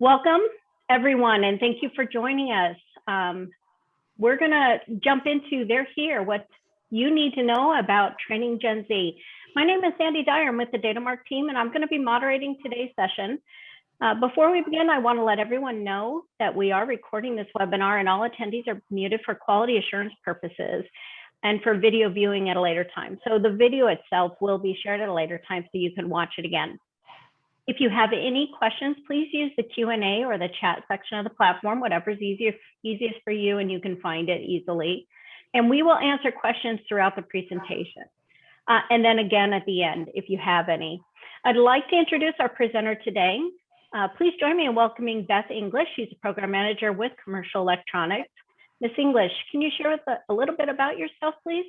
Welcome, everyone, and thank you for joining us. We're going to jump into They're Here, what you need to know about training Gen Z. My name is Sandy Dyer. I'm with the DataMark team, and I'm going to be moderating today's session. Before we begin, I want to let everyone know that we are recording this webinar, and all attendees are muted for quality assurance purposes and for video viewing at a later time. So the video itself will be shared at a later time so you can watch it again. If you have any questions, please use the Q&A or the chat section of the platform, whatever's easiest for you and you can find it easily. And we will answer questions throughout the presentation. And then again at the end, if you have any. I'd like to introduce our presenter today. Please join me in welcoming Beth English. She's a program manager with Commercial Electronics. Ms. English, can you share with us a little bit about yourself, please?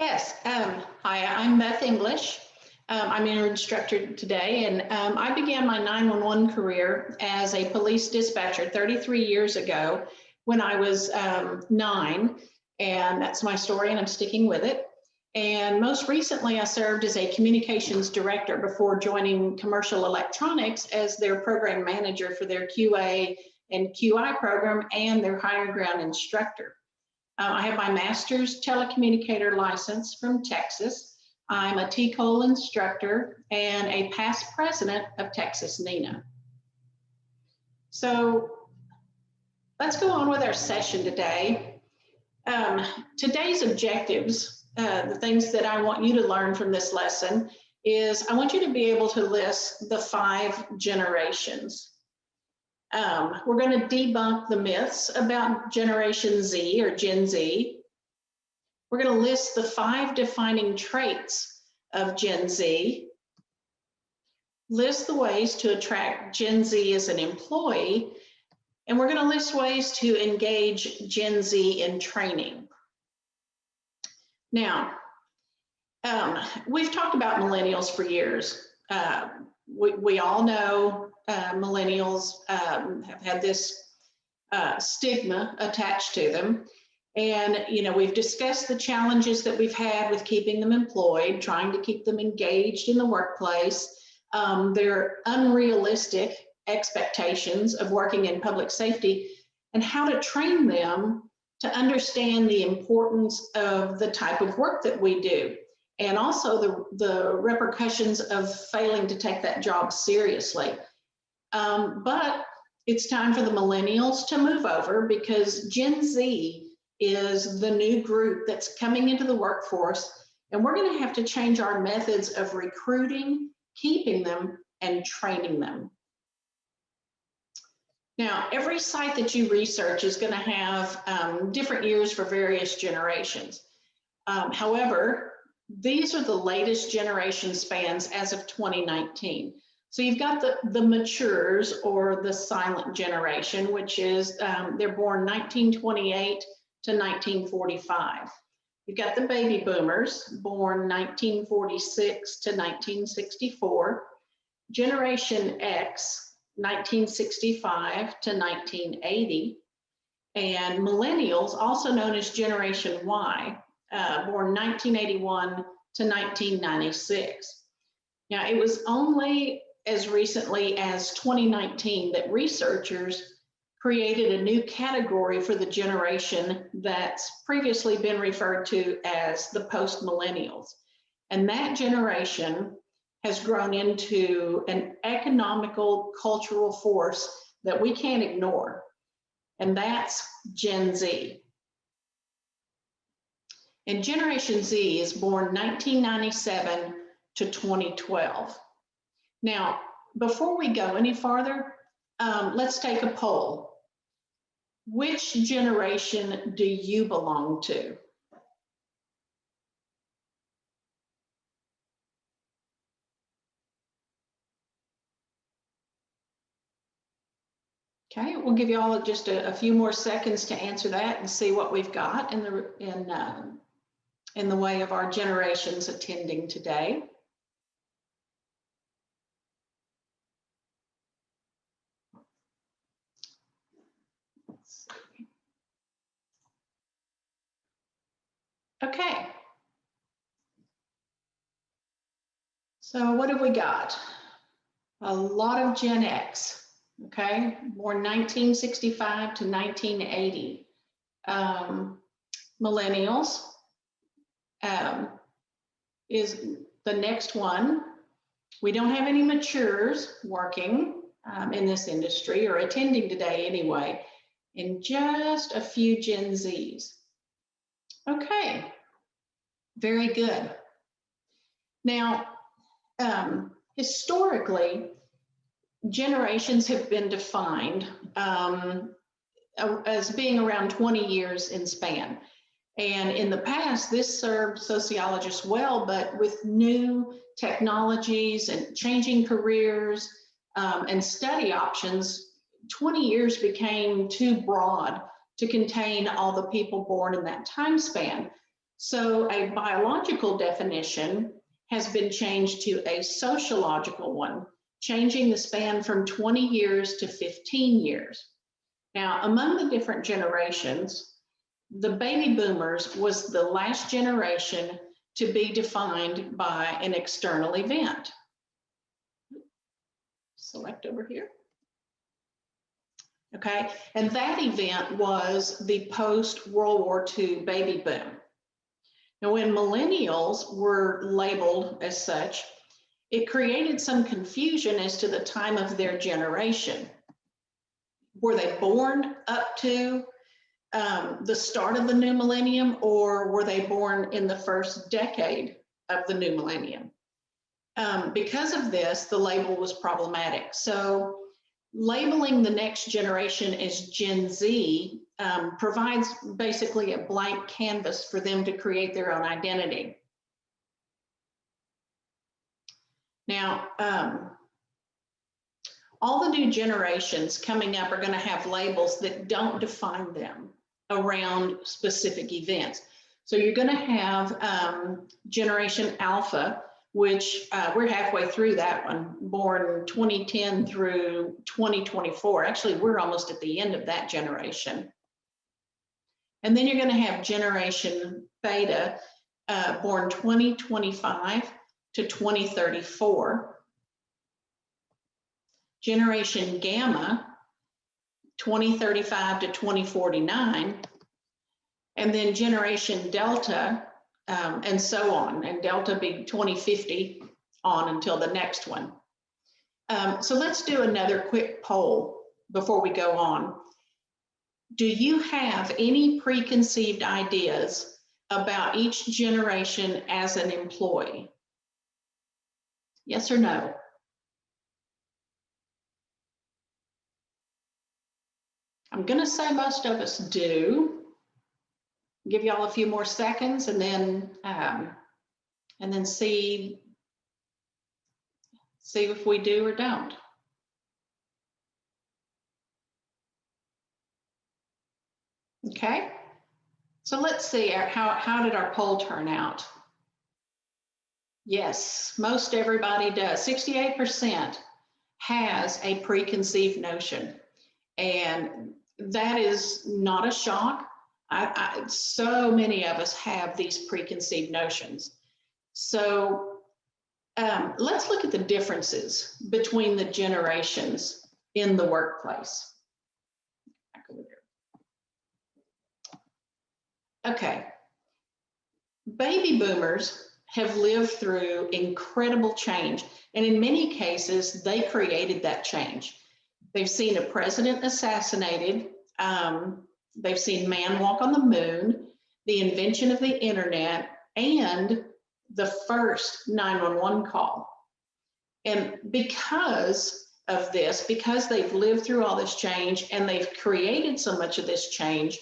Yes. Hi, I'm Beth English. I'm an instructor today, and I began my 911 career as a police dispatcher 33 years ago when I was 9, and that's my story, and I'm sticking with it. And most recently, I served as a communications director before joining Commercial Electronics as their program manager for their QA and QI program and their higher ground instructor. I have my master's telecommunicator license from Texas. I'm a TCOL instructor and a past president of Texas NENA. So let's go on with our session today. Today's objectives, the things that I want you to learn from this lesson is I want you to be able to list the 5 generations. We're going to debunk the myths about Generation Z or Gen Z. We're going to list the 5 defining traits of Gen Z, list the ways to attract Gen Z as an employee, and we're going to list ways to engage Gen Z in training. Now, we've talked about millennials for years. We all know millennials have had this stigma attached to them. And, you know, we've discussed the challenges that we've had with keeping them employed, trying to keep them engaged in the workplace, their unrealistic expectations of working in public safety, and how to train them to understand the importance of the type of work that we do, and also the repercussions of failing to take that job seriously. But it's time for the millennials to move over because Gen Z is the new group that's coming into the workforce, and we're going to have to change our methods of recruiting, keeping them, and training them. Now, every site that you research is going to have different years for various generations. However, these are the latest generation spans as of 2019. So you've got the matures or the silent generation, which is they're born 1928 to 1945. You've got the baby boomers, born 1946 to 1964, Generation X, 1965 to 1980, and millennials, also known as Generation Y, born 1981 to 1996. Now, it was only as recently as 2019 that researchers created a new category for the generation that's previously been referred to as the post-millennials. And that generation has grown into an economical, cultural force that we can't ignore, and that's Gen Z. And Generation Z is born 1997 to 2012. Now, before we go any farther, let's take a poll. Which generation do you belong to? Okay, we'll give you all just a few more seconds to answer that and see what we've got in the way of our generations attending today. Okay. So what have we got? a lot of Gen X, okay, born 1965 to 1980. Millennials is the next one. We don't have any matures working in this industry or attending today anyway, and just a few Gen Zs. Okay, very good. Now, historically, generations have been defined as being around 20 years in span. And in the past, this served sociologists well, but with new technologies and changing careers and study options, 20 years became too broad to contain all the people born in that time span. So a biological definition has been changed to a sociological one, changing the span from 20 years to 15 years. Now, among the different generations, the baby boomers was the last generation to be defined by an external event. Select over here. Okay, and that event was the post-World War II baby boom. Now, when millennials were labeled as such, it created some confusion as to the time of their generation. Were they born up to the start of the new millennium, or were they born in the first decade of the new millennium? Because of this, the label was problematic. So labeling the next generation as Gen Z provides basically a blank canvas for them to create their own identity. Now, all the new generations coming up are going to have labels that don't define them around specific events. So you're going to have Generation Alpha, which we're halfway through that one, born 2010 through 2024. Actually, we're almost at the end of that generation. And then you're going to have Generation Beta, born 2025 to 2034. Generation Gamma, 2035 to 2049. And then Generation Delta, and so on, and Delta be 2050 on until the next one. So let's do another quick poll before we go on. Do you have any preconceived ideas about each generation as an employee? Yes or no? I'm going to say most of us do. Give y'all a few more seconds and then see if we do or don't. Okay, so let's see how did our poll turn out? Yes, most everybody does. 68% has a preconceived notion, and that is not a shock. So many of us have these preconceived notions. So let's look at the differences between the generations in the workplace. Back over there. Okay, baby boomers have lived through incredible change, and in many cases, they created that change. They've seen a president assassinated. They've seen man walk on the moon, the invention of the internet, and the first 911 call. And because of this, because they've lived through all this change and they've created so much of this change,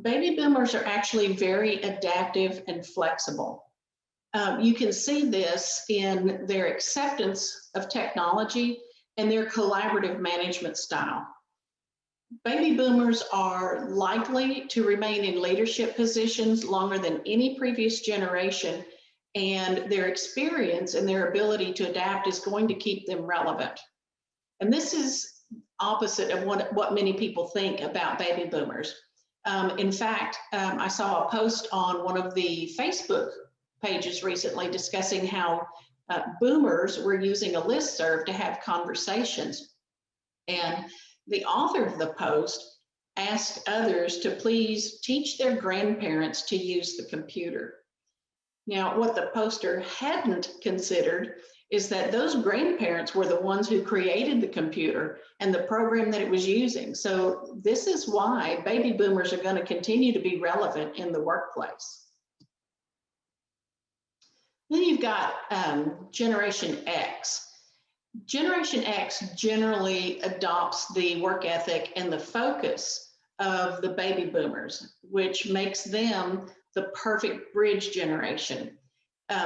baby boomers are actually very adaptive and flexible. You can see this in their acceptance of technology and their collaborative management style. Baby boomers are likely to remain in leadership positions longer than any previous generation, and their experience and their ability to adapt is going to keep them relevant. And this is opposite of what many people think about baby boomers. In fact, I saw a post on one of the Facebook pages recently discussing how Boomers were using a listserv to have conversations. And the author of the post asked others to please teach their grandparents to use the computer. Now, what the poster hadn't considered is that those grandparents were the ones who created the computer and the program that it was using. So this is why baby boomers are going to continue to be relevant in the workplace. Then you've got Generation X. Generation X generally adopts the work ethic and the focus of the baby boomers, which makes them the perfect bridge generation.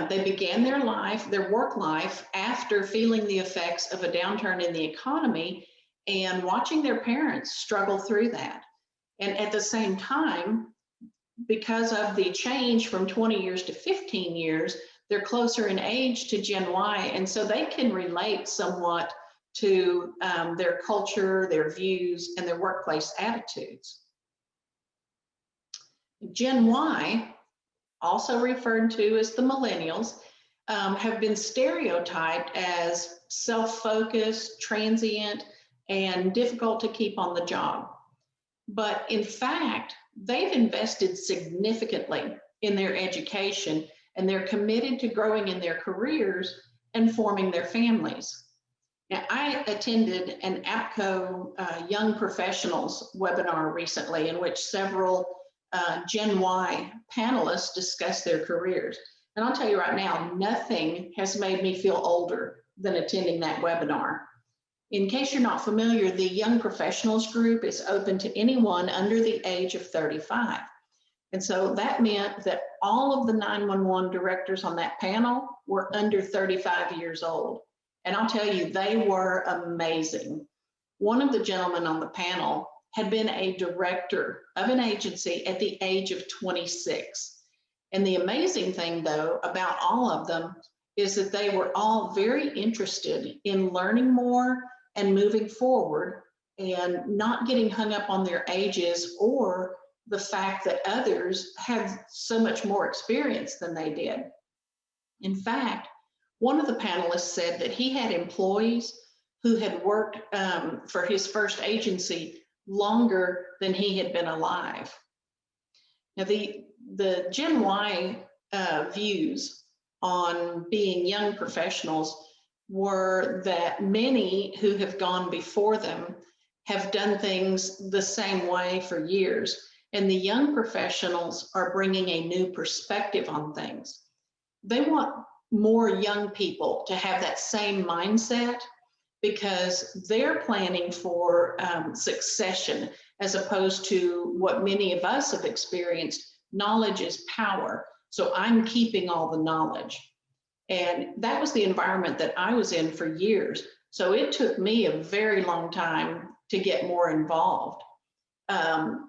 They began their work life after feeling the effects of a downturn in the economy and watching their parents struggle through that. And at the same time, because of the change from 20 years to 15 years, they're closer in age to Gen Y, and so they can relate somewhat to their culture, their views, and their workplace attitudes. Gen Y, also referred to as the Millennials, have been stereotyped as self-focused, transient, and difficult to keep on the job. But in fact, they've invested significantly in their education, and they're committed to growing in their careers and forming their families. Now, I attended an APCO Young Professionals webinar recently in which several Gen Y panelists discussed their careers. And I'll tell you right now, nothing has made me feel older than attending that webinar. In case you're not familiar, the Young Professionals group is open to anyone under the age of 35. And so that meant that all of the 911 directors on that panel were under 35 years old. And I'll tell you, they were amazing. One of the gentlemen on the panel had been a director of an agency at the age of 26. And the amazing thing, though, about all of them is that they were all very interested in learning more and moving forward and not getting hung up on their ages or the fact that others have so much more experience than they did. In fact, one of the panelists said that he had employees who had worked for his first agency longer than he had been alive. Now, the Gen Y views on being young professionals were that many who have gone before them have done things the same way for years. And the young professionals are bringing a new perspective on things. They want more young people to have that same mindset because they're planning for succession as opposed to what many of us have experienced. Knowledge is power. So I'm keeping all the knowledge. And that was the environment that I was in for years. So it took me a very long time to get more involved.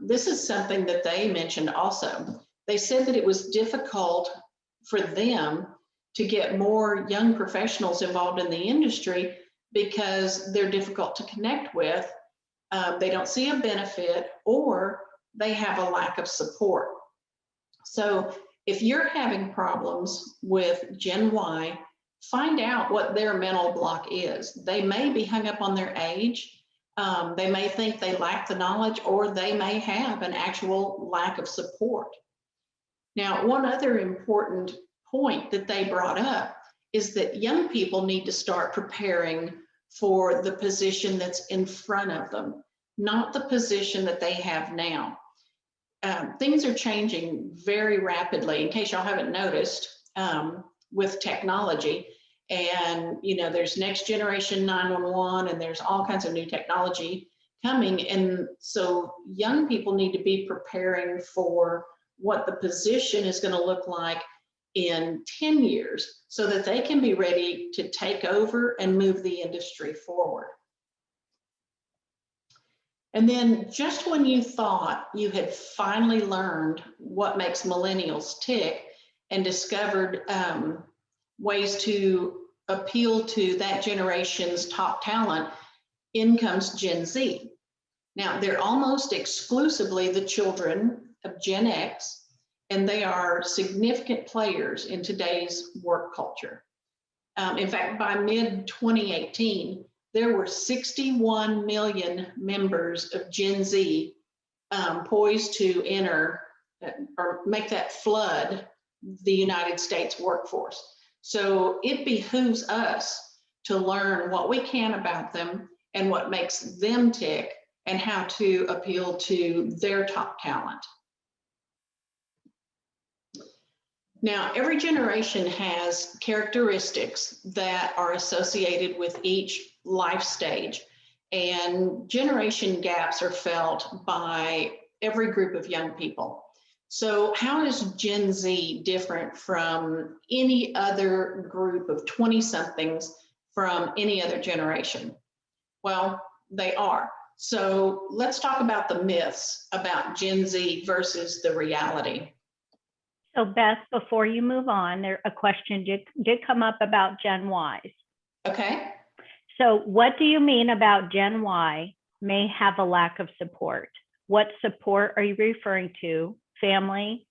This is something that they mentioned also. They said that it was difficult for them to get more young professionals involved in the industry because they're difficult to connect with. They don't see a benefit or they have a lack of support. So if you're having problems with Gen Y, find out what their mental block is. They may be hung up on their age. They may think they lack the knowledge, or they may have an actual lack of support. Now, one other important point that they brought up is that young people need to start preparing for the position that's in front of them, not the position that they have now. Things are changing very rapidly, in case y'all haven't noticed, with technology. And, you know, there's next generation 911 and there's all kinds of new technology coming. And so young people need to be preparing for what the position is going to look like in 10 years so that they can be ready to take over and move the industry forward. And then just when you thought you had finally learned what makes millennials tick and discovered ways to appeal to that generation's top talent, in comes Gen Z. Now, they're almost exclusively the children of Gen X, and they are significant players in today's work culture. In fact, by mid-2018, there were 61 million members of Gen Z poised to enter or make that flood the United States workforce. So it behooves us to learn what we can about them and what makes them tick and how to appeal to their top talent. Now, every generation has characteristics that are associated with each life stage, and generation gaps are felt by every group of young people. So how is Gen Z different from any other group of 20-somethings from any other generation? Well, they are. So let's talk about the myths about Gen Z versus the reality. So Beth, before you move on, a question did come up about Gen Ys. Okay. So what do you mean about Gen Y may have a lack of support? What support are you referring to? Family,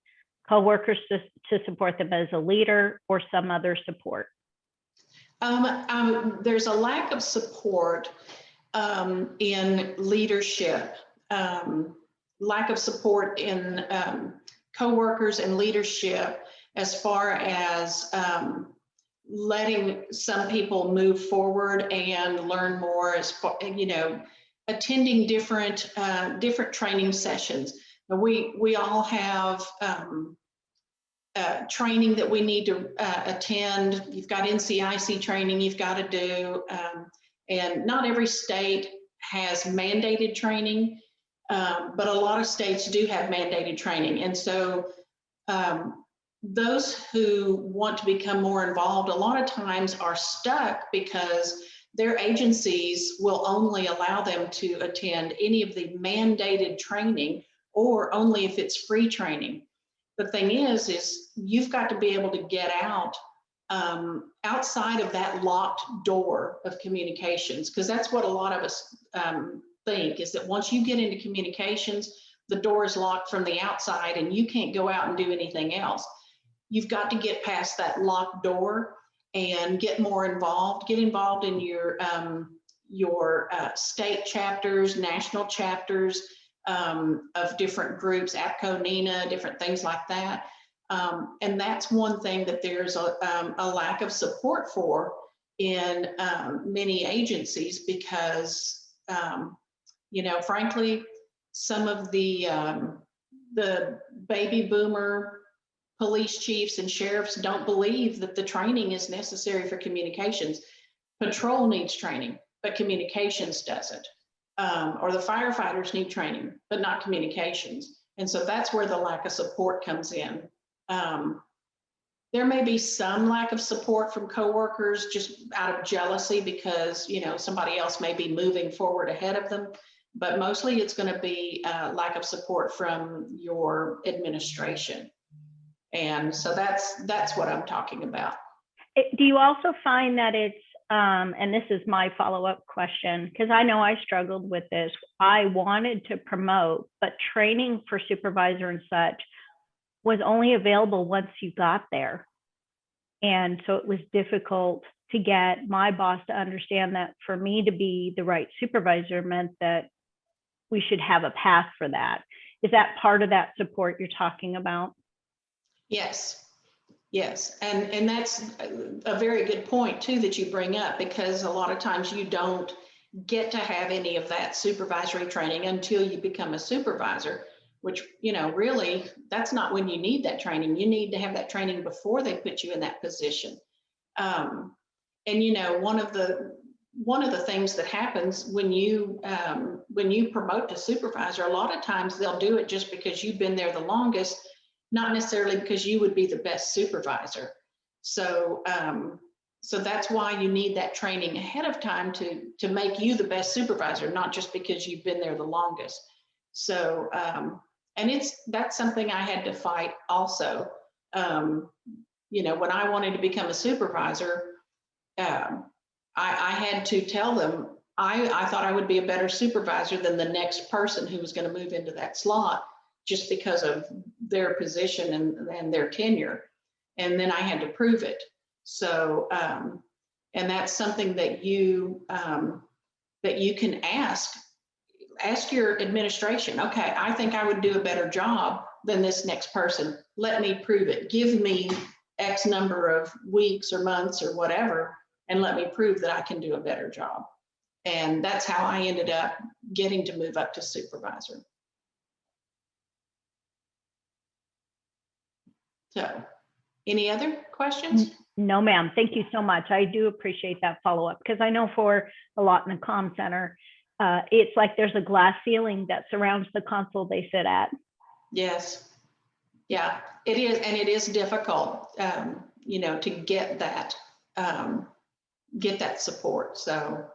coworkers to support them as a leader, or some other support? There's a lack of support in leadership, lack of support in coworkers and leadership, as far as letting some people move forward and learn more, as far, attending different training sessions. We all have training that we need to attend. You've got NCIC training you've got to do, and not every state has mandated training, but a lot of states do have mandated training. And so those who want to become more involved a lot of times are stuck because their agencies will only allow them to attend any of the mandated training, or only if it's free training. The thing is you've got to be able to get out outside of that locked door of communications, because that's what a lot of us think, is that once you get into communications, the door is locked from the outside and you can't go out and do anything else. You've got to get past that locked door and get more involved. Get involved in your state chapters, national chapters of different groups, APCO, NINA, different things like that. And that's one thing that there's a lack of support for in many agencies, because frankly, some of the baby boomer police chiefs and sheriffs don't believe that the training is necessary for communications. Patrol needs training, but communications doesn't. Or the firefighters need training, but not communications. And so that's where the lack of support comes in. There may be some lack of support from coworkers just out of jealousy because, somebody else may be moving forward ahead of them, but mostly it's going to be lack of support from your administration. And so that's what I'm talking about. Do you also find that it's, and this is my follow-up question, because I know I struggled with this. I wanted to promote, but training for supervisor and such was only available once you got there. And so it was difficult to get my boss to understand that for me to be the right supervisor meant that we should have a path for that. Is that part of that support you're talking about? Yes. Yes, and that's a very good point too that you bring up, because a lot of times you don't get to have any of that supervisory training until you become a supervisor, which, really, that's not when you need that training. You need to have that training before they put you in that position. And one of the things that happens when you promote to supervisor, a lot of times they'll do it just because you've been there the longest, not necessarily because you would be the best supervisor. So so that's why you need that training ahead of time to make you the best supervisor, not just because you've been there the longest. So and that's something I had to fight also. When I wanted to become a supervisor, I had to tell them I thought I would be a better supervisor than the next person who was going to move into that slot, just because of their position and their tenure. And then I had to prove it. So And that's something that you can ask your administration. Okay, I think I would do a better job than this next person. Let me prove it. Give me X number of weeks or months or whatever, and let me prove that I can do a better job. And that's how I ended up getting to move up to supervisor. So, any other questions? No, ma'am. Thank you so much. I do appreciate that follow-up, because I know for a lot in the comm center, it's like there's a glass ceiling that surrounds the console they sit at. Yes. Yeah, it is. And it is difficult, you know, to get that support. So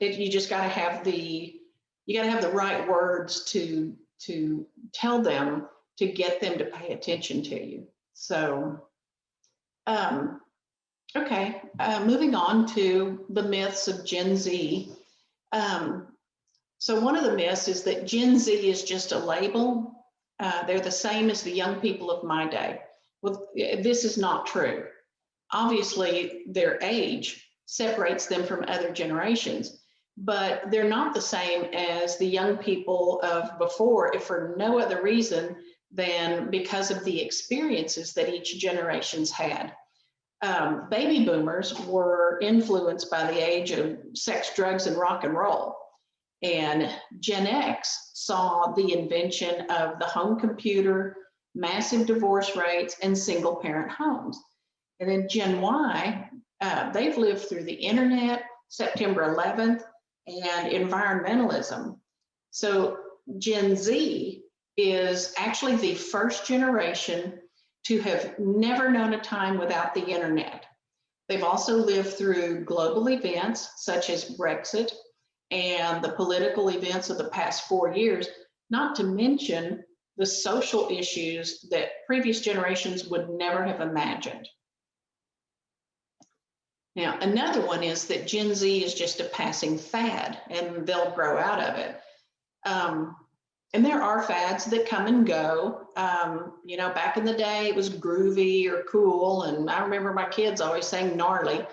you just got to have the right words to tell them, to get them to pay attention to you. So, okay, moving on to the myths of Gen Z. So one of the myths is that Gen Z is just a label. They're the same as the young people of my day. Well, this is not true. Obviously, their age separates them from other generations, but they're not the same as the young people of before, if for no other reason than because of the experiences that each generation's had. Baby boomers were influenced by the age of sex, drugs, and rock and roll. And Gen X saw the invention of the home computer, massive divorce rates, and single parent homes. And then Gen Y, they've lived through the internet, September 11th, and environmentalism. So Gen Z is actually the first generation to have never known a time without the internet. They've also lived through global events such as Brexit and the political events of the past 4 years, not to mention the social issues that previous generations would never have imagined. Now, another one is that Gen Z is just a passing fad and they'll grow out of it. And there are fads that come and go. You know, back in the day, it was groovy or cool. And I remember my kids always saying gnarly,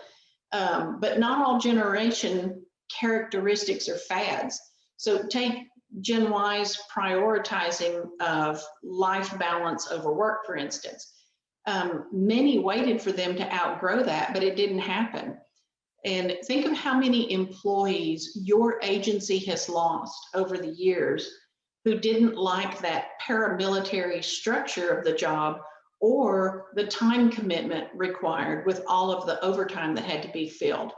but not all generation characteristics are fads. So take Gen Y's prioritizing of life balance over work, for instance. Many waited for them to outgrow that, but it didn't happen. And think of how many employees your agency has lost over the years who didn't like that paramilitary structure of the job or the time commitment required with all of the overtime that had to be filled.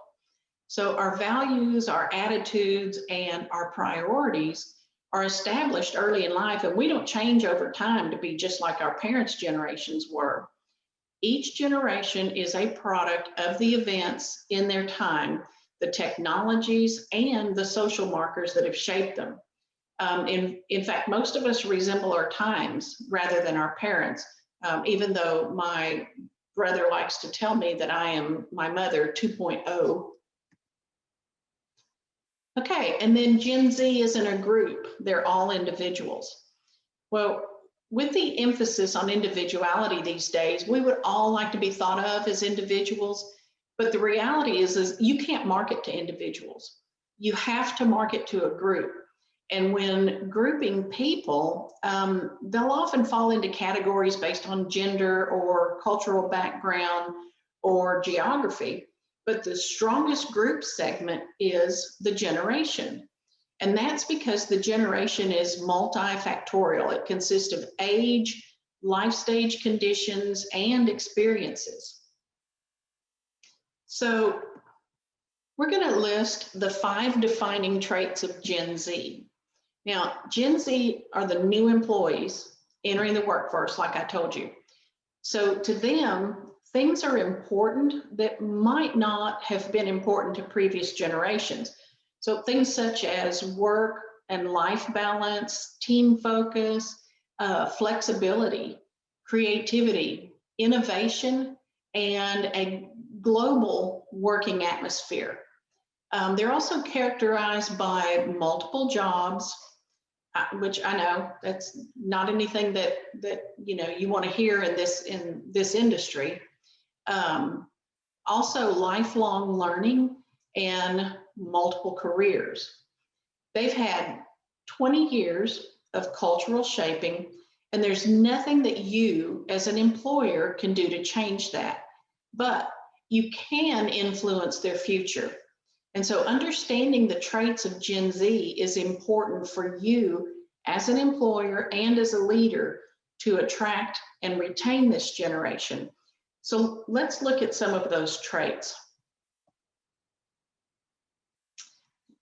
So our values, our attitudes, and our priorities are established early in life, and we don't change over time to be just like our parents' generations were. Each generation is a product of the events in their time, the technologies, and the social markers that have shaped them. In fact, most of us resemble our times rather than our parents, even though my brother likes to tell me that I am my mother 2.0. Okay, and then Gen Z isn't a group, they're all individuals. Well, with the emphasis on individuality these days, we would all like to be thought of as individuals, but the reality is you can't market to individuals. You have to market to a group. And when grouping people, they'll often fall into categories based on gender or cultural background or geography. But the strongest group segment is the generation. And that's because the generation is multifactorial. It consists of age, life stage conditions, and experiences. So we're going to list the 5 defining traits of Gen Z. Now, Gen Z are the new employees entering the workforce, like I told you. So to them, things are important that might not have been important to previous generations. So things such as work and life balance, team focus, flexibility, creativity, innovation, and a global working atmosphere. They're also characterized by multiple jobs, which I know that's not anything that you know you want to hear in this industry. Also lifelong learning and multiple careers. They've had 20 years of cultural shaping, and there's nothing that you as an employer can do to change that, but you can influence their future. And so understanding the traits of Gen Z is important for you as an employer and as a leader to attract and retain this generation. So let's look at some of those traits.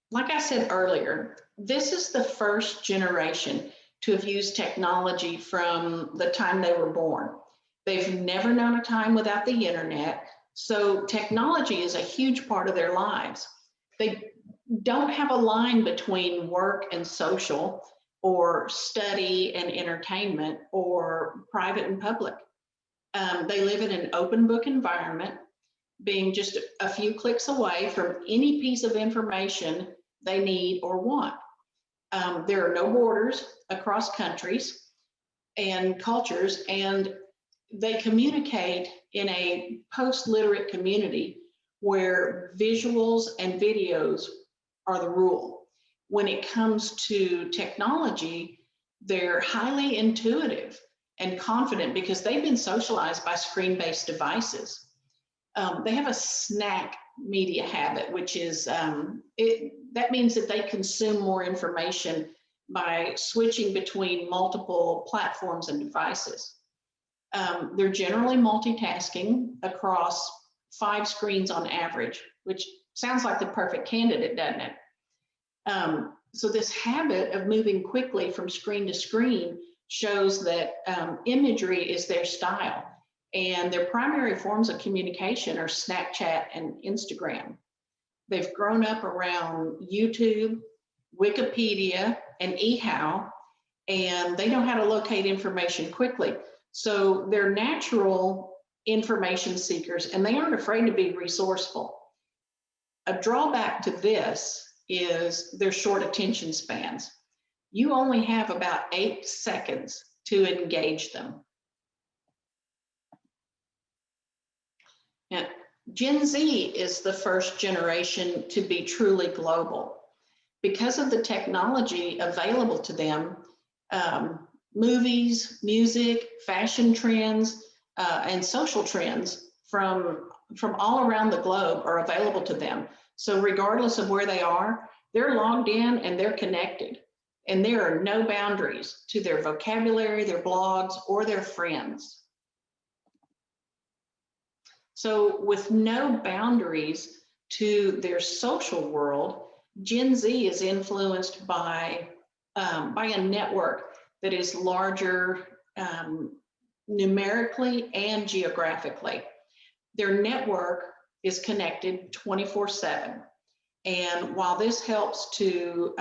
Like I said earlier, this is the first generation to have used technology from the time they were born. They've never known a time without the internet, so technology is a huge part of their lives. They don't have a line between work and social, or study and entertainment, or private and public. They live in an open book environment, being just a few clicks away from any piece of information they need or want. There are no borders across countries and cultures, and they communicate in a post-literate community where visuals and videos are the rule. When it comes to technology, they're highly intuitive and confident because they've been socialized by screen-based devices. They have a snack media habit, which is, that means that they consume more information by switching between multiple platforms and devices. They're generally multitasking across 5 screens on average, which sounds like the perfect candidate, doesn't it? So this habit of moving quickly from screen to screen shows that imagery is their style, and their primary forms of communication are Snapchat and Instagram. They've grown up around YouTube, Wikipedia, and eHow, and they know how to locate information quickly. So they're natural information seekers, and they aren't afraid to be resourceful. A drawback to this is their short attention spans. You only have about 8 seconds to engage them. Now, Gen Z is the first generation to be truly global. Because of the technology available to them, movies, music, fashion trends, and social trends from all around the globe are available to them. So regardless of where they are, they're logged in and they're connected. And there are no boundaries to their vocabulary, their blogs, or their friends. So with no boundaries to their social world, Gen Z is influenced by a network that is larger numerically and geographically. Their network is connected 24/7. And while this helps to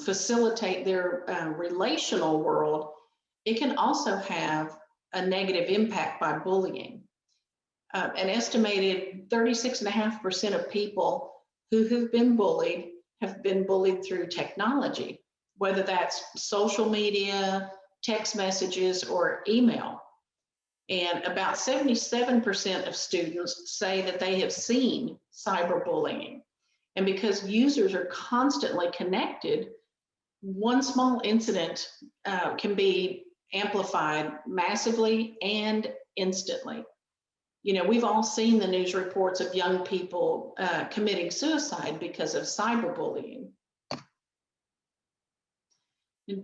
facilitate their relational world, it can also have a negative impact by bullying. An estimated 36.5% of people who have been bullied through technology, whether that's social media, text messages, or email. And about 77% of students say that they have seen cyberbullying. And because users are constantly connected, one small incident can be amplified massively and instantly. You know, we've all seen the news reports of young people committing suicide because of cyberbullying.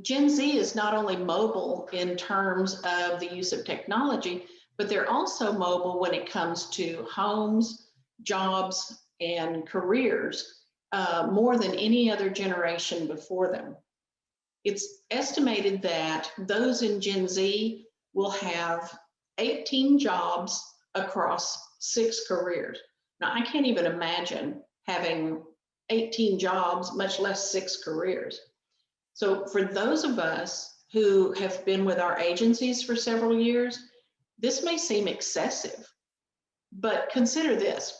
Gen Z is not only mobile in terms of the use of technology, but they're also mobile when it comes to homes, jobs, and careers, more than any other generation before them. It's estimated that those in Gen Z will have 18 jobs across 6 careers. Now, I can't even imagine having 18 jobs, much less 6 careers. So for those of us who have been with our agencies for several years, this may seem excessive, but consider this.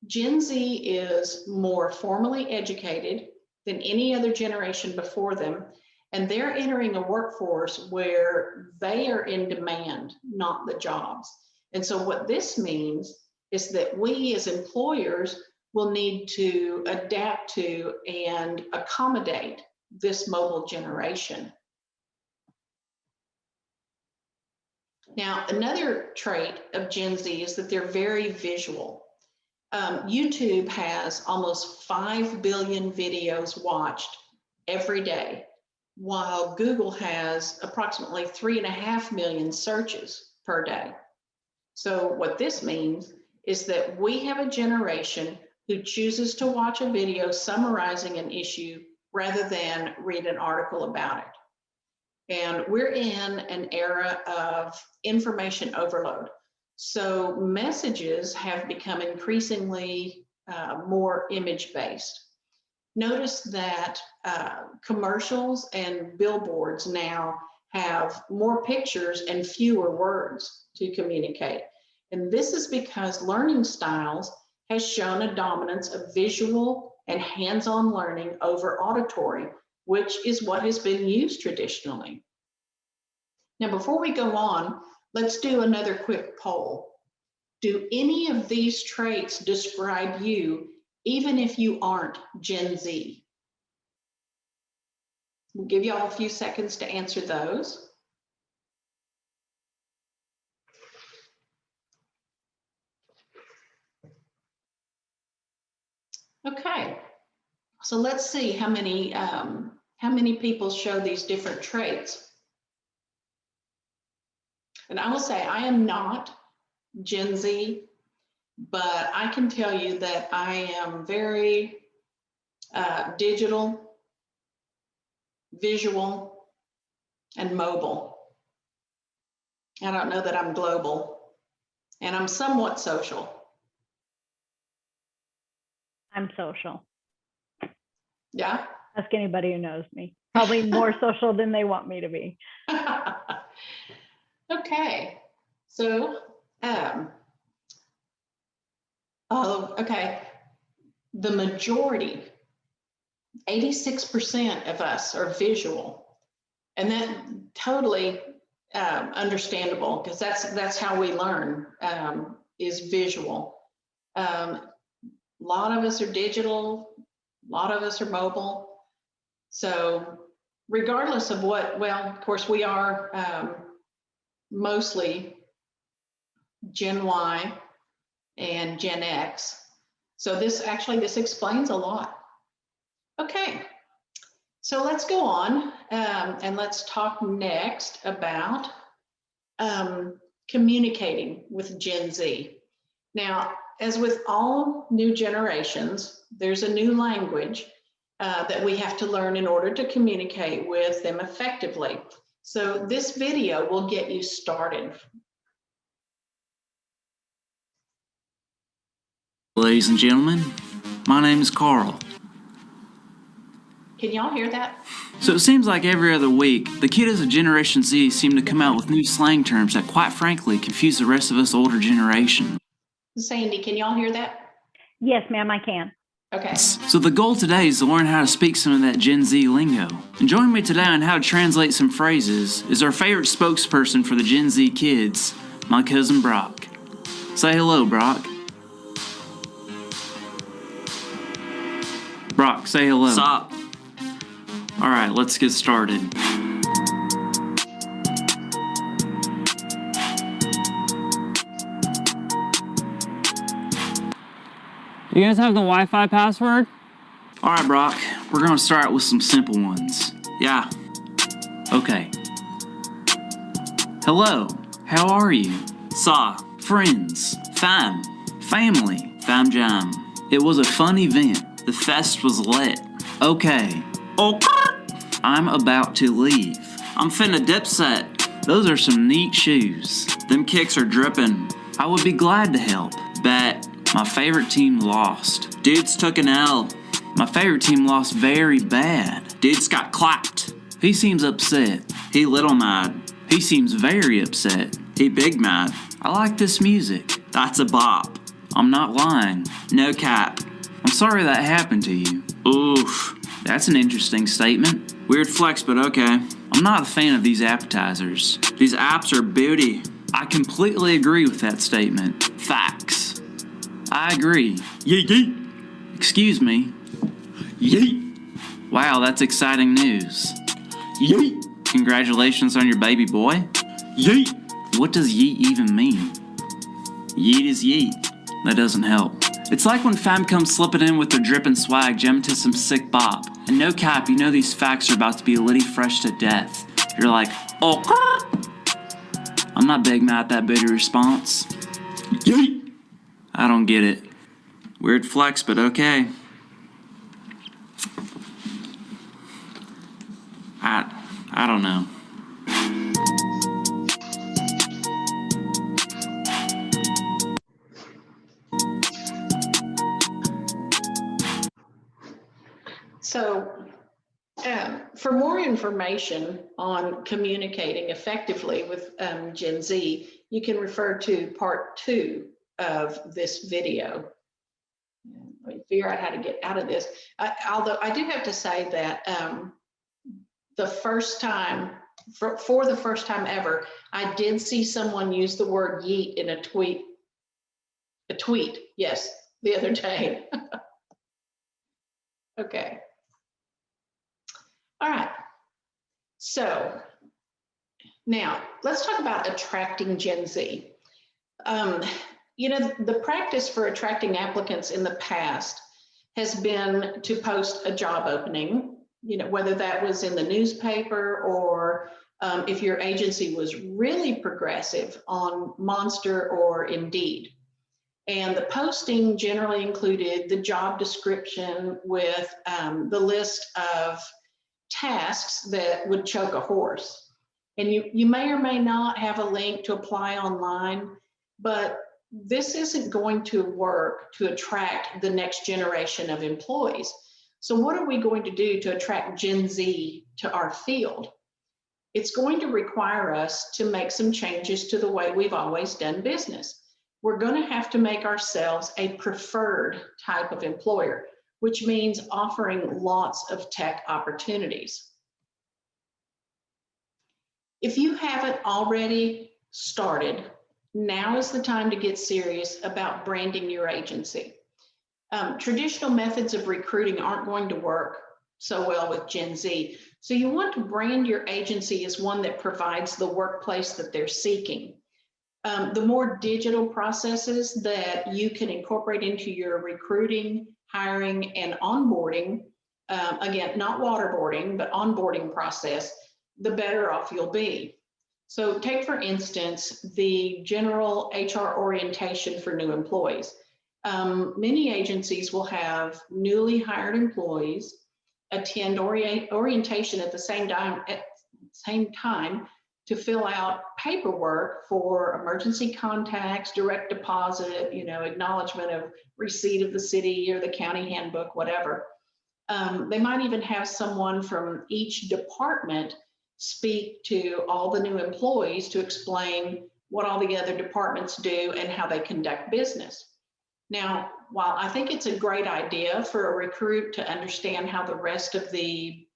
Gen Z is more formally educated than any other generation before them, and they're entering a workforce where they are in demand, not the jobs. And so what this means is that we as employers will need to adapt to and accommodate this mobile generation. Now, another trait of Gen Z is that they're very visual. YouTube has almost 5 billion videos watched every day, while Google has approximately 3.5 million searches per day. So what this means is that we have a generation who chooses to watch a video summarizing an issue rather than read an article about it. And we're in an era of information overload. So messages have become increasingly more image-based. Notice that commercials and billboards now have more pictures and fewer words to communicate. And this is because learning styles has shown a dominance of visual and hands-on learning over auditory, which is what has been used traditionally. Now, before we go on, let's do another quick poll. Do any of these traits describe you, even if you aren't Gen Z? We'll give you all a few seconds to answer those. Okay, so let's see how many people show these different traits. And I will say I am not Gen Z, but I can tell you that I am very digital, visual, and mobile. I don't know that I'm global, and I'm somewhat social. I'm social. Yeah? Ask anybody who knows me. Probably more social than they want me to be. Okay, so, okay, the majority, 86% of us are visual, and that totally understandable, because that's how we learn, is visual. A lot of us are digital, a lot of us are mobile. So regardless of what, well, of course we are mostly Gen Y and Gen X. So this explains a lot. Okay, so let's go on and let's talk next about communicating with Gen Z. Now, as with all new generations, there's a new language that we have to learn in order to communicate with them effectively. So this video will get you started. Ladies and gentlemen, my name is Carl. Can y'all hear that? So it seems like every other week, the kiddos of Generation Z seem to come out with new slang terms that quite frankly confuse the rest of us older generation. Sandy, can y'all hear that? Yes, ma'am, I can. Okay. So the goal today is to learn how to speak some of that Gen Z lingo. And joining me today on how to translate some phrases is our favorite spokesperson for the Gen Z kids, my cousin Brock. Say hello, Brock. Brock, say hello. Sup? Alright, let's get started. You guys have the Wi-Fi password? Alright, Brock, we're gonna start with some simple ones. Yeah. Okay. Hello, how are you? Saw. Friends, Fam. family, Fam jam. it was a fun event. The fest was lit. Okay, Oh, I'm about to leave. I'm finna dip set. Those are some neat shoes. Them kicks are dripping. I would be glad to help. Bet. My favorite team lost. Dudes took an L. My favorite team lost very bad. Dudes got clapped. He seems upset. He little mad. He seems very upset. He big mad. I like this music. That's a bop. I'm not lying. No cap. I'm sorry that happened to you. Oof. That's an interesting statement. Weird flex, but okay. I'm not a fan of these appetizers. These apps are booty. I completely agree with that statement. Facts. I agree. Yeet yeet. Excuse me. Yeet. Wow, that's exciting news. Yeet. Congratulations on your baby boy. Yeet. What does yeet even mean? Yeet is yeet. That doesn't help. It's like when fam comes slipping in with their drippin' swag, jamming to some sick bop. And no cap, you know these facts are about to be litty fresh to death. You're like, oh, I'm not big mad at that bitty response. Yeet. I don't get it. Weird flex, but okay. I don't know. So for more information on communicating effectively with Gen Z, you can refer to part 2 of this video. Let me figure out how to get out of this. Although I do have to say that the first time, for the first time ever, I did see someone use the word yeet in a tweet, yes, the other day. Okay. All right. So now let's talk about attracting Gen Z. You know, the practice for attracting applicants in the past has been to post a job opening, you know, whether that was in the newspaper or if your agency was really progressive on Monster or Indeed. And the posting generally included the job description with the list of tasks that would choke a horse. And you may or may not have a link to apply online, but this isn't going to work to attract the next generation of employees. So what are we going to do to attract Gen Z to our field? It's going to require us to make some changes to the way we've always done business. We're going to have to make ourselves a preferred type of employer, which means offering lots of tech opportunities. If you haven't already started, now is the time to get serious about branding your agency. Traditional methods of recruiting aren't going to work so well with Gen Z. So you want to brand your agency as one that provides the workplace that they're seeking. The more digital processes that you can incorporate into your recruiting, hiring, and onboarding, again, not waterboarding, but onboarding process, the better off you'll be. So take, for instance, the general HR orientation for new employees. Many agencies will have newly hired employees attend orientation at the same time to fill out paperwork for emergency contacts, direct deposit, you know, acknowledgement of receipt of the city or the county handbook, whatever. They might even have someone from each department speak to all the new employees to explain what all the other departments do and how they conduct business. Now, while I think it's a great idea for a recruit to understand how the rest of the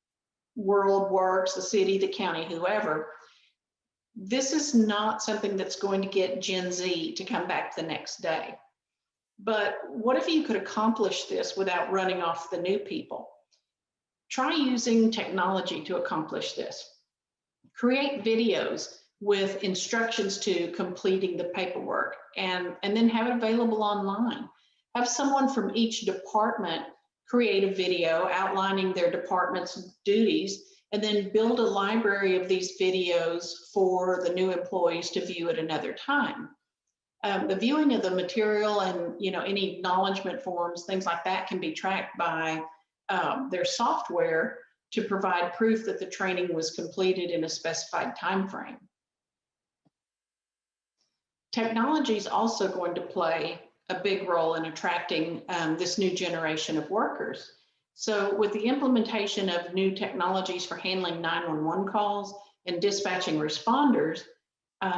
world works, the city, the county, whoever, this is not something that's going to get Gen Z to come back the next day. But what if you could accomplish this without running off the new people? Try using technology to accomplish this. Create videos with instructions to completing the paperwork and then have it available online. Have someone from each department create a video outlining their department's duties, and then build a library of these videos for the new employees to view at another time. The viewing of the material and any acknowledgement forms, things like that, can be tracked by their software to provide proof that the training was completed in a specified time frame. Technology is also going to play a big role in attracting this new generation of workers. So with the implementation of new technologies for handling 911 calls and dispatching responders,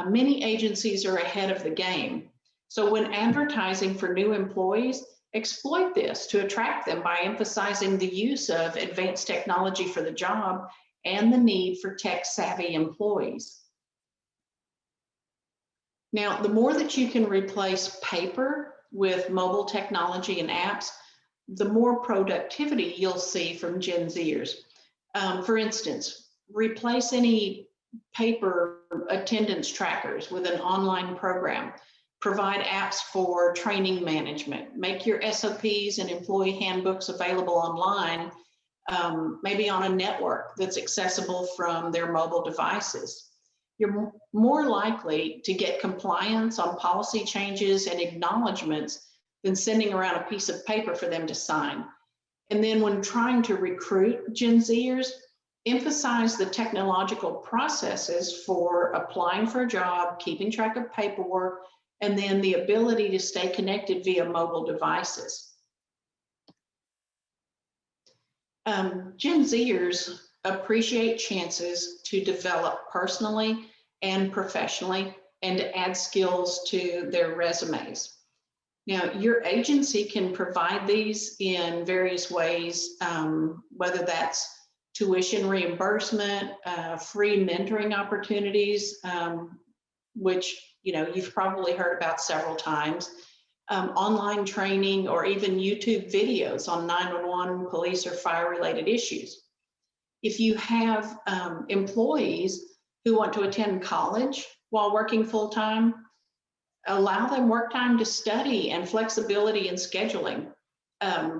many agencies are ahead of the game. So when advertising for new employees, exploit this to attract them by emphasizing the use of advanced technology for the job and the need for tech-savvy employees. Now, the more that you can replace paper with mobile technology and apps, the more productivity you'll see from Gen Zers. For instance, replace any paper attendance trackers with an online program. Provide apps for training management. Make your SOPs and employee handbooks available online, maybe on a network that's accessible from their mobile devices. You're more likely to get compliance on policy changes and acknowledgements than sending around a piece of paper for them to sign. And then when trying to recruit Gen Zers, emphasize the technological processes for applying for a job, keeping track of paperwork, and then the ability to stay connected via mobile devices. Gen Zers appreciate chances to develop personally and professionally and to add skills to their resumes. Now, your agency can provide these in various ways, whether that's tuition reimbursement, free mentoring opportunities, which you've probably heard about several times, online training, or even YouTube videos on 911, police, or fire-related issues. If you have employees who want to attend college while working full-time, allow them work time to study and flexibility in scheduling.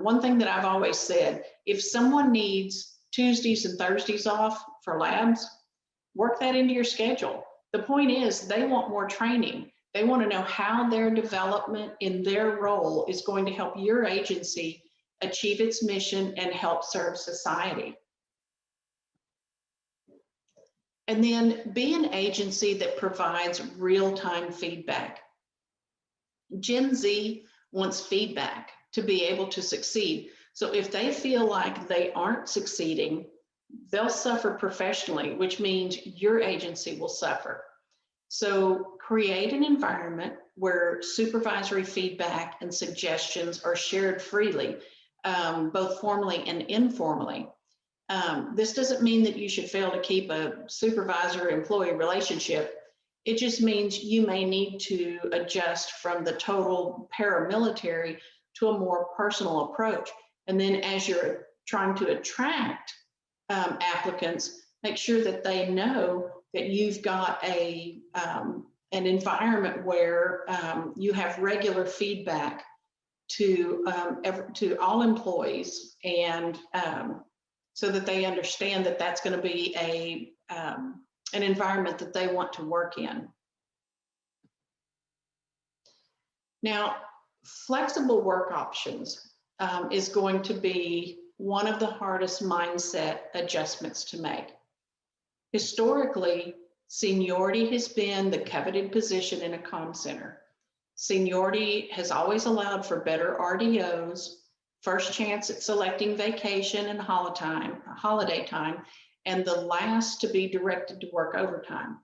One thing that I've always said, if someone needs Tuesdays and Thursdays off for labs, work that into your schedule. The point is, they want more training. They want to know how their development in their role is going to help your agency achieve its mission and help serve society. And then be an agency that provides real-time feedback. Gen Z wants feedback to be able to succeed. So if they feel like they aren't succeeding, they'll suffer professionally, which means your agency will suffer. So create an environment where supervisory feedback and suggestions are shared freely, both formally and informally. This doesn't mean that you should fail to keep a supervisor-employee relationship. It just means you may need to adjust from the total paramilitary to a more personal approach. And then as you're trying to attract applicants, make sure that they know that you've got an environment where you have regular feedback to all employees, and so that they understand that that's going to be an environment that they want to work in. Now, flexible work options is going to be one of the hardest mindset adjustments to make. Historically, seniority has been the coveted position in a comm center. Seniority has always allowed for better RDOs, first chance at selecting vacation and holiday time, and the last to be directed to work overtime.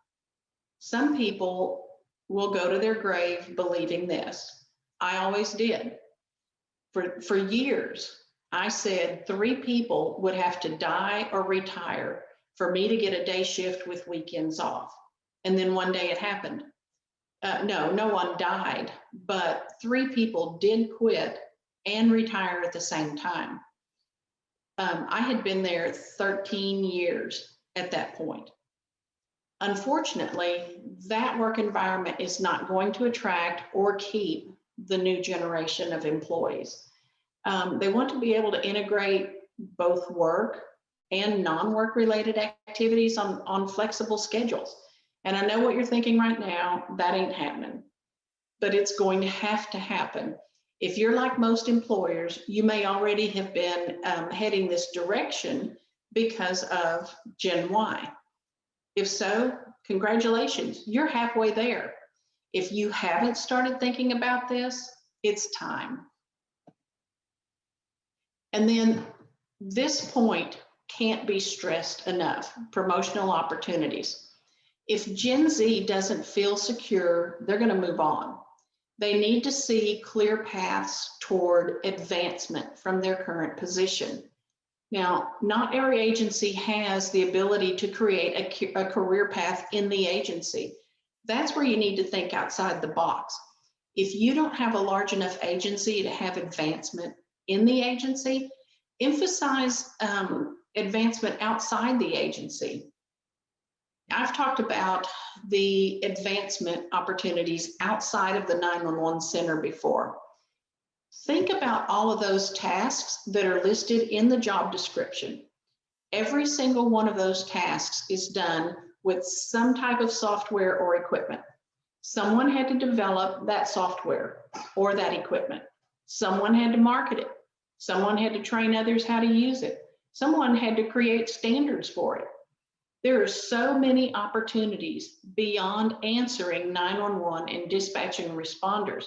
Some people will go to their grave believing this. I always did. For years, I said 3 people would have to die or retire for me to get a day shift with weekends off. And then one day it happened. No one died, but 3 people did quit and retire at the same time. I had been there 13 years at that point. Unfortunately, that work environment is not going to attract or keep the new generation of employees. They want to be able to integrate both work and non-work related activities on flexible schedules. And I know what you're thinking right now, that ain't happening, but it's going to happen. If you're like most employers, you may already have been heading this direction because of Gen Y. If so, congratulations, you're halfway there. If you haven't started thinking about this, it's time. And then this point can't be stressed enough, promotional opportunities. If Gen Z doesn't feel secure, they're going to move on. They need to see clear paths toward advancement from their current position. Now, not every agency has the ability to create a career path in the agency. That's where you need to think outside the box. If you don't have a large enough agency to have advancement in the agency, emphasize advancement outside the agency. I've talked about the advancement opportunities outside of the 911 center before. Think about all of those tasks that are listed in the job description. Every single one of those tasks is done with some type of software or equipment. Someone had to develop that software or that equipment. Someone had to market it. Someone had to train others how to use it. Someone had to create standards for it. There are so many opportunities beyond answering 911 and dispatching responders.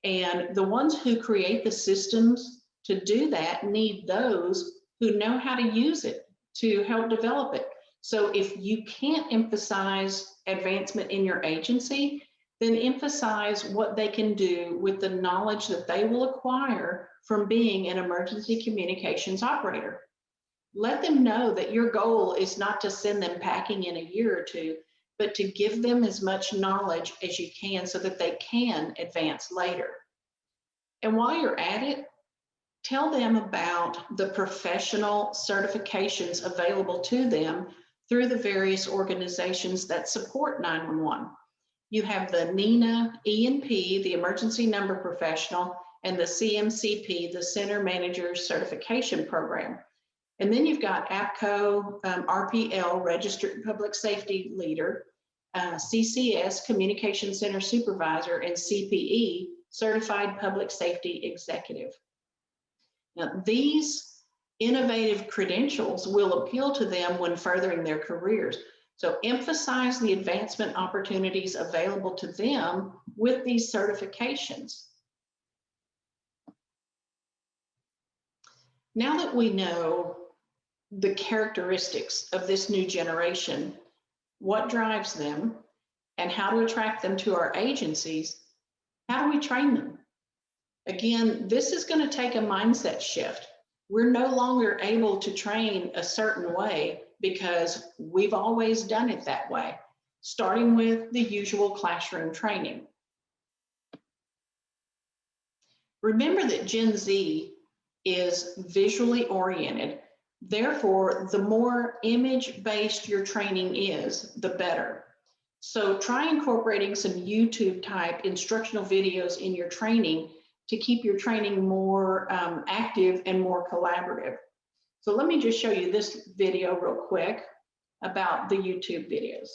And the ones who create the systems to do that need those who know how to use it to help develop it. So if you can't emphasize advancement in your agency, then emphasize what they can do with the knowledge that they will acquire from being an emergency communications operator. Let them know that your goal is not to send them packing in a year or two, but to give them as much knowledge as you can so that they can advance later. And while you're at it, tell them about the professional certifications available to them through the various organizations that support 911. You have the NENA E&P, the Emergency Number Professional, and the CMCP, the Center Manager Certification Program. And then you've got APCO, RPL, Registered Public Safety Leader, CCS, Communication Center Supervisor, and CPE, Certified Public Safety Executive. Now, these innovative credentials will appeal to them when furthering their careers. So emphasize the advancement opportunities available to them with these certifications. Now that we know the characteristics of this new generation, what drives them, and how to attract them to our agencies, how do we train them? Again, this is going to take a mindset shift. We're no longer able to train a certain way because we've always done it that way, starting with the usual classroom training. Remember that Gen Z is visually oriented. Therefore, the more image-based your training is, the better. So try incorporating some YouTube type instructional videos in your training to keep your training more active and more collaborative. So let me just show you this video real quick about the YouTube videos.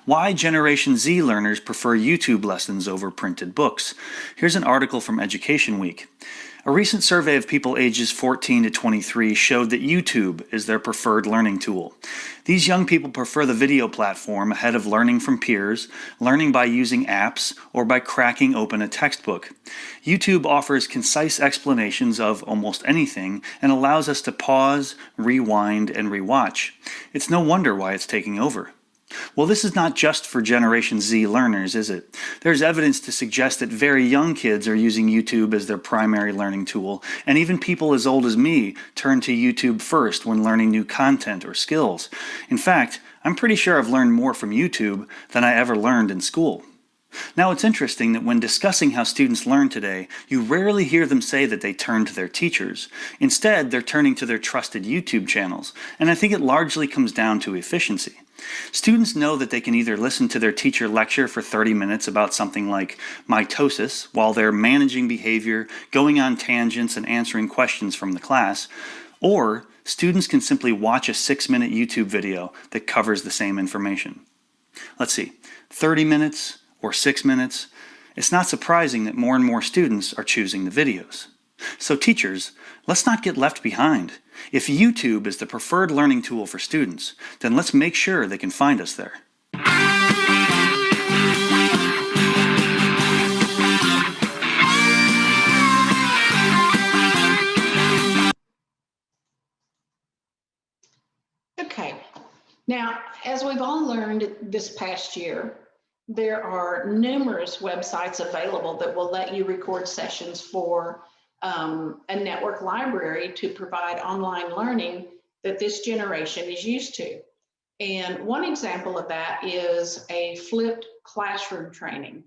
Why Generation Z learners prefer YouTube lessons over printed books. Here's an article from Education Week. A recent survey of people ages 14 to 23 showed that YouTube is their preferred learning tool. These young people prefer the video platform ahead of learning from peers, learning by using apps, or by cracking open a textbook. YouTube offers concise explanations of almost anything and allows us to pause, rewind, and rewatch. It's no wonder why it's taking over. Well, this is not just for Generation Z learners, is it? There's evidence to suggest that very young kids are using YouTube as their primary learning tool, and even people as old as me turn to YouTube first when learning new content or skills. In fact, I'm pretty sure I've learned more from YouTube than I ever learned in school. Now, it's interesting that when discussing how students learn today, you rarely hear them say that they turn to their teachers. Instead, they're turning to their trusted YouTube channels, and I think it largely comes down to efficiency. Students know that they can either listen to their teacher lecture for 30 minutes about something like mitosis while they're managing behavior, going on tangents, and answering questions from the class, or students can simply watch a 6-minute YouTube video that covers the same information. Let's see, 30 minutes or 6 minutes? It's not surprising that more and more students are choosing the videos. So teachers, let's not get left behind. If YouTube is the preferred learning tool for students, then let's make sure they can find us there. Okay, now, as we've all learned this past year, there are numerous websites available that will let you record sessions for a network library to provide online learning that this generation is used to. And one example of that is a flipped classroom training.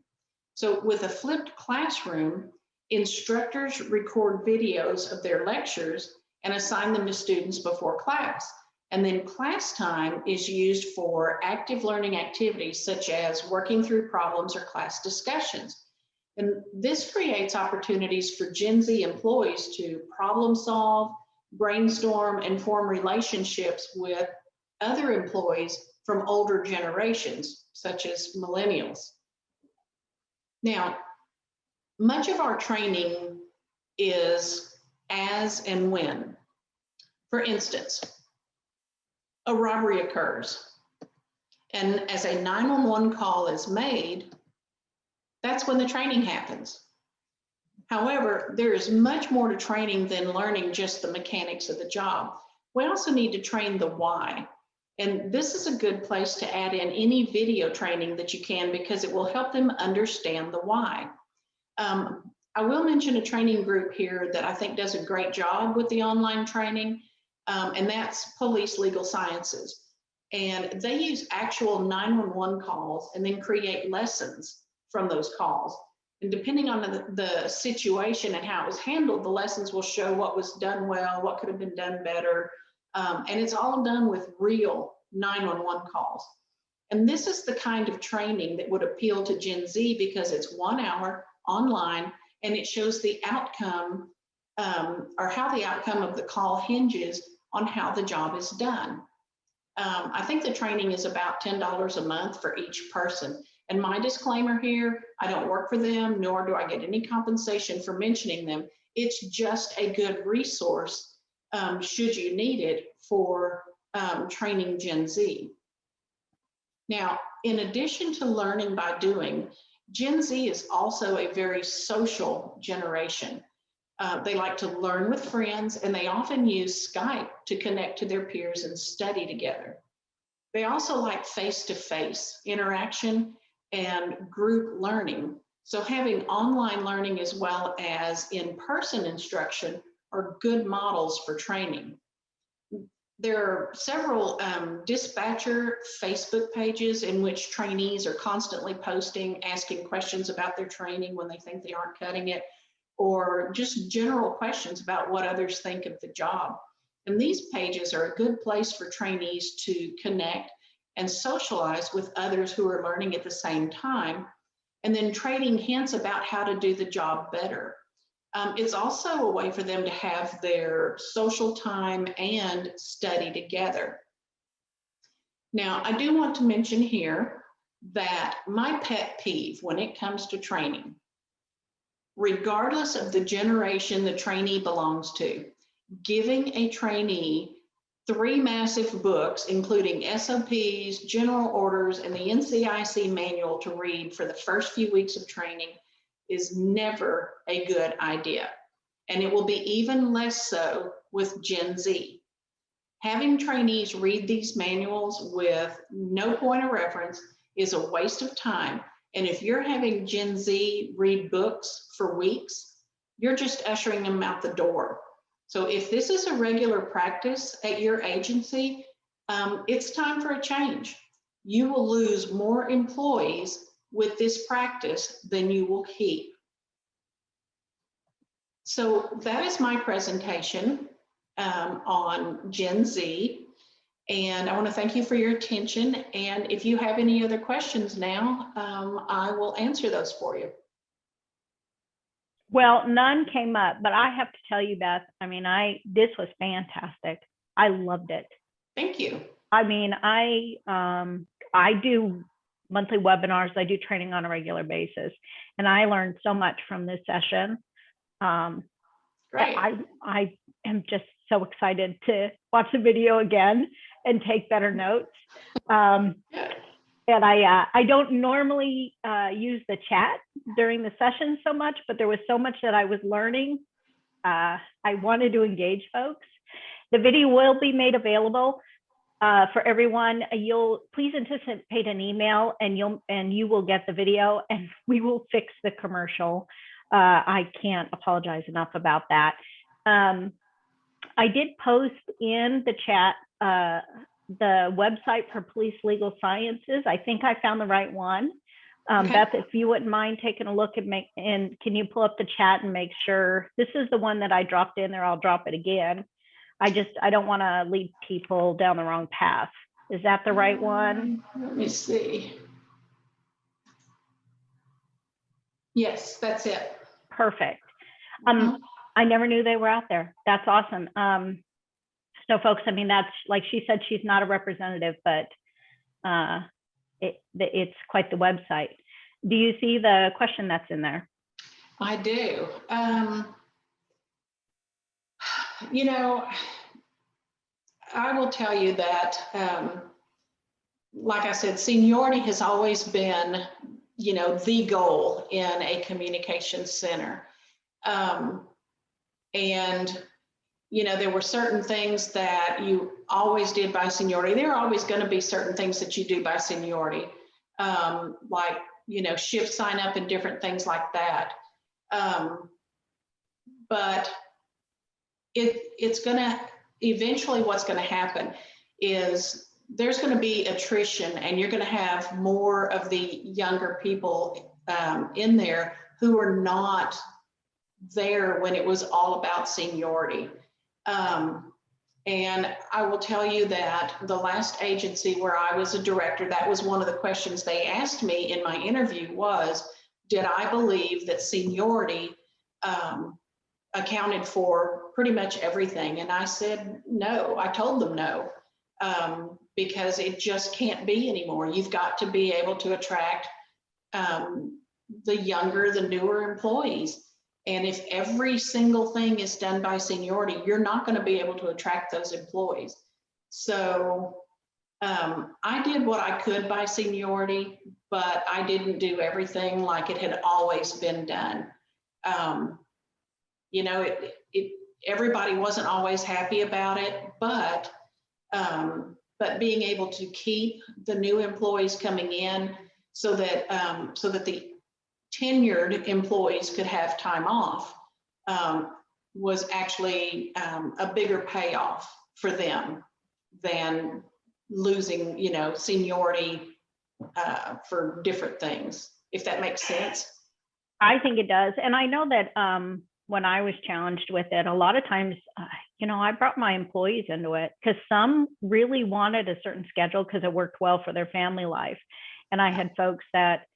So with a flipped classroom, instructors record videos of their lectures and assign them to students before class. And then class time is used for active learning activities such as working through problems or class discussions. And this creates opportunities for Gen Z employees to problem solve, brainstorm, and form relationships with other employees from older generations, such as millennials. Now, much of our training is as and when. For instance, a robbery occurs, and as a 911 call is made, that's when the training happens. However, there is much more to training than learning just the mechanics of the job. We also need to train the why. And this is a good place to add in any video training that you can, because it will help them understand the why. I will mention a training group here that I think does a great job with the online training, and that's Police Legal Sciences. And they use actual 911 calls and then create lessons from those calls. And depending on the situation and how it was handled, the lessons will show what was done well, what could have been done better. And it's all done with real 911 calls. And this is the kind of training that would appeal to Gen Z because it's 1 hour online and it shows the outcome or how the outcome of the call hinges on how the job is done. I think the training is about $10 a month for each person. And my disclaimer here, I don't work for them, nor do I get any compensation for mentioning them. It's just a good resource should you need it for training Gen Z. Now, in addition to learning by doing, Gen Z is also a very social generation. They like to learn with friends, and they often use Skype to connect to their peers and study together. They also like face-to-face interaction and group learning. So having online learning as well as in-person instruction are good models for training. There are several dispatcher Facebook pages in which trainees are constantly posting, asking questions about their training when they think they aren't cutting it, or just general questions about what others think of the job. And these pages are a good place for trainees to connect and socialize with others who are learning at the same time, and then trading hints about how to do the job better. It's also a way for them to have their social time and study together. Now, I do want to mention here that my pet peeve when it comes to training, regardless of the generation the trainee belongs to, giving a trainee 3 massive books, including SOPs, general orders, and the NCIC manual to read for the first few weeks of training is never a good idea. And it will be even less so with Gen Z. Having trainees read these manuals with no point of reference is a waste of time. And if you're having Gen Z read books for weeks, you're just ushering them out the door. So if this is a regular practice at your agency, it's time for a change. You will lose more employees with this practice than you will keep. So that is my presentation on Gen Z. And I want to thank you for your attention. And if you have any other questions now, I will answer those for you. Well, none came up, but I have to tell you, Beth, I mean, this was fantastic. I loved it. Thank you. I mean, I do monthly webinars. I do training on a regular basis, and I learned so much from this session. Great. I am just so excited to watch the video again and take better notes. And I don't normally use the chat during the session so much, but there was so much that I was learning. I wanted to engage folks. The video will be made available for everyone. You'll please anticipate an email, and you will get the video, and we will fix the commercial. I can't apologize enough about that. I did post in the chat the website for Police Legal Sciences. I think I found the right one. Okay. Beth, if you wouldn't mind taking a look and can you pull up the chat and make sure this is the one that I dropped in there? I'll drop it again. I don't want to lead people down the wrong path. Is that the right one? Let me see. Yes, that's it. Perfect. I never knew they were out there. That's awesome. So folks, I mean, that's like she said, she's not a representative, but it's quite the website. Do you see the question that's in there? I do. You know, I will tell you that, like I said, seniority has always been, you know, the goal in a communications center. And, you know, there were certain things that you always did by seniority. There are always going to be certain things that you do by seniority, like, you know, shift sign up and different things like that. But it's going to, eventually what's going to happen is there's going to be attrition, and you're going to have more of the younger people in there who are not there when it was all about seniority. And I will tell you that the last agency where I was a director, that was one of the questions they asked me in my interview was, did I believe that seniority accounted for pretty much everything? And I said, no. I told them no, because it just can't be anymore. You've got to be able to attract the younger, the newer employees. And if every single thing is done by seniority, you're not going to be able to attract those employees. So I did what I could by seniority, but I didn't do everything like it had always been done. You know, everybody wasn't always happy about it, but being able to keep the new employees coming in so that the tenured employees could have time off was actually a bigger payoff for them than losing, you know, seniority for different things, if that makes sense. I think it does. And I know that when I was challenged with it, a lot of times, you know, I brought my employees into it because some really wanted a certain schedule because it worked well for their family life. And I had folks that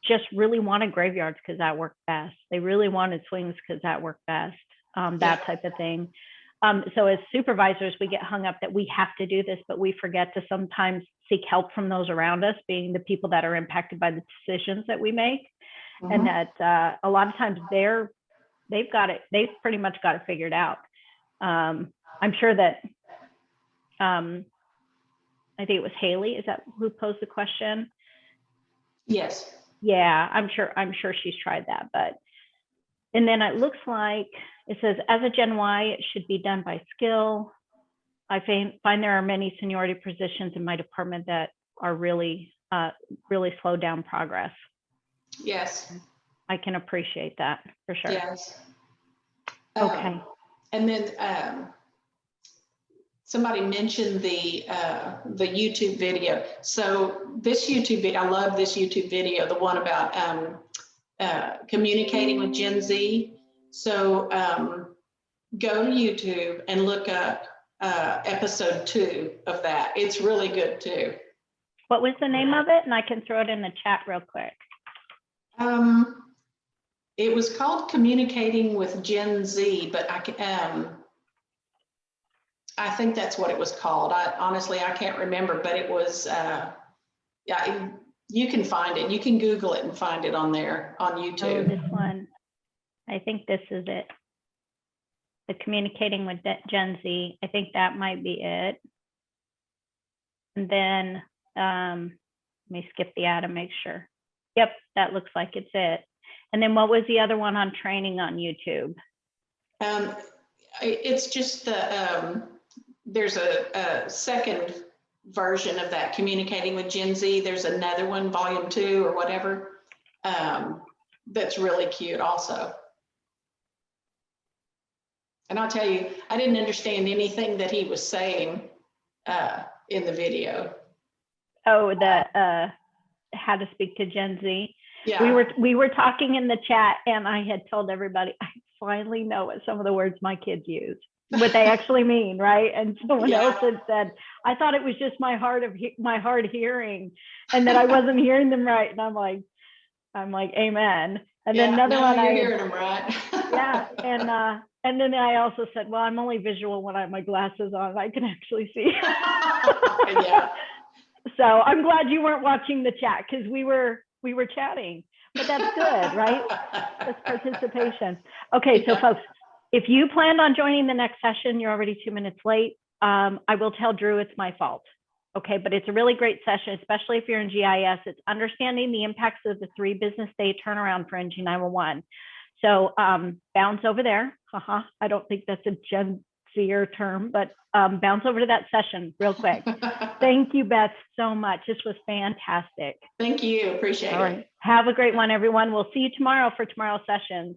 just really wanted graveyards because that worked best. They really wanted swings because that worked best, that type of thing. So as supervisors, we get hung up that we have to do this, but we forget to sometimes seek help from those around us, being the people that are impacted by the decisions that we make. Mm-hmm. And that a lot of times they've pretty much got it figured out. I'm sure that, I think it was Haley, is that who posed the question? Yes. Yeah, I'm sure she's tried that, and then it looks like it says, as a Gen Y, it should be done by skill. I find there are many seniority positions in my department that are really slow down progress. Yes. I can appreciate that for sure. Yes. Okay. And then somebody mentioned the YouTube video. So this YouTube video, I love this YouTube video, the one about communicating with Gen Z. So go to YouTube and look up episode 2 of that. It's really good too. What was the name of it? And I can throw it in the chat real quick. It was called Communicating with Gen Z, but I think that's what it was called. Honestly, I can't remember, but it was, yeah, you can find it. You can Google it and find it on there on YouTube. Oh, this one. I think this is it. The Communicating with Gen Z. I think that might be it. And then let me skip the ad and make sure. Yep, that looks like it's it. And then what was the other one on training on YouTube? It's just the, there's a second version of that, Communicating with Gen Z. There's another one, volume 2 or whatever, that's really cute also. And I'll tell you, I didn't understand anything that he was saying in the video. Oh, the how to speak to Gen Z. Yeah. We were talking in the chat, and I had told everybody I finally know what some of the words my kids use, what they actually mean, right? And someone else had said, I thought it was just my hard hearing, and that I wasn't hearing them right. And I'm like, amen. And then another one, you're hearing them right. yeah, and then I also said, well, I'm only visual when I have my glasses on. I can actually see. Yeah. So I'm glad you weren't watching the chat, because we were chatting, but that's good, right? That's participation. Okay, so folks, if you planned on joining the next session, you're already 2 minutes late. I will tell Drew it's my fault. Okay, but it's a really great session, especially if you're in GIS. It's understanding the impacts of the 3 business day turnaround for NG 911. So bounce over there. I don't think that's a Gen Zer term, but bounce over to that session real quick. Thank you, Beth, so much. This was fantastic. Thank you. Appreciate it. All right. Have a great one, everyone. We'll see you tomorrow for tomorrow's sessions.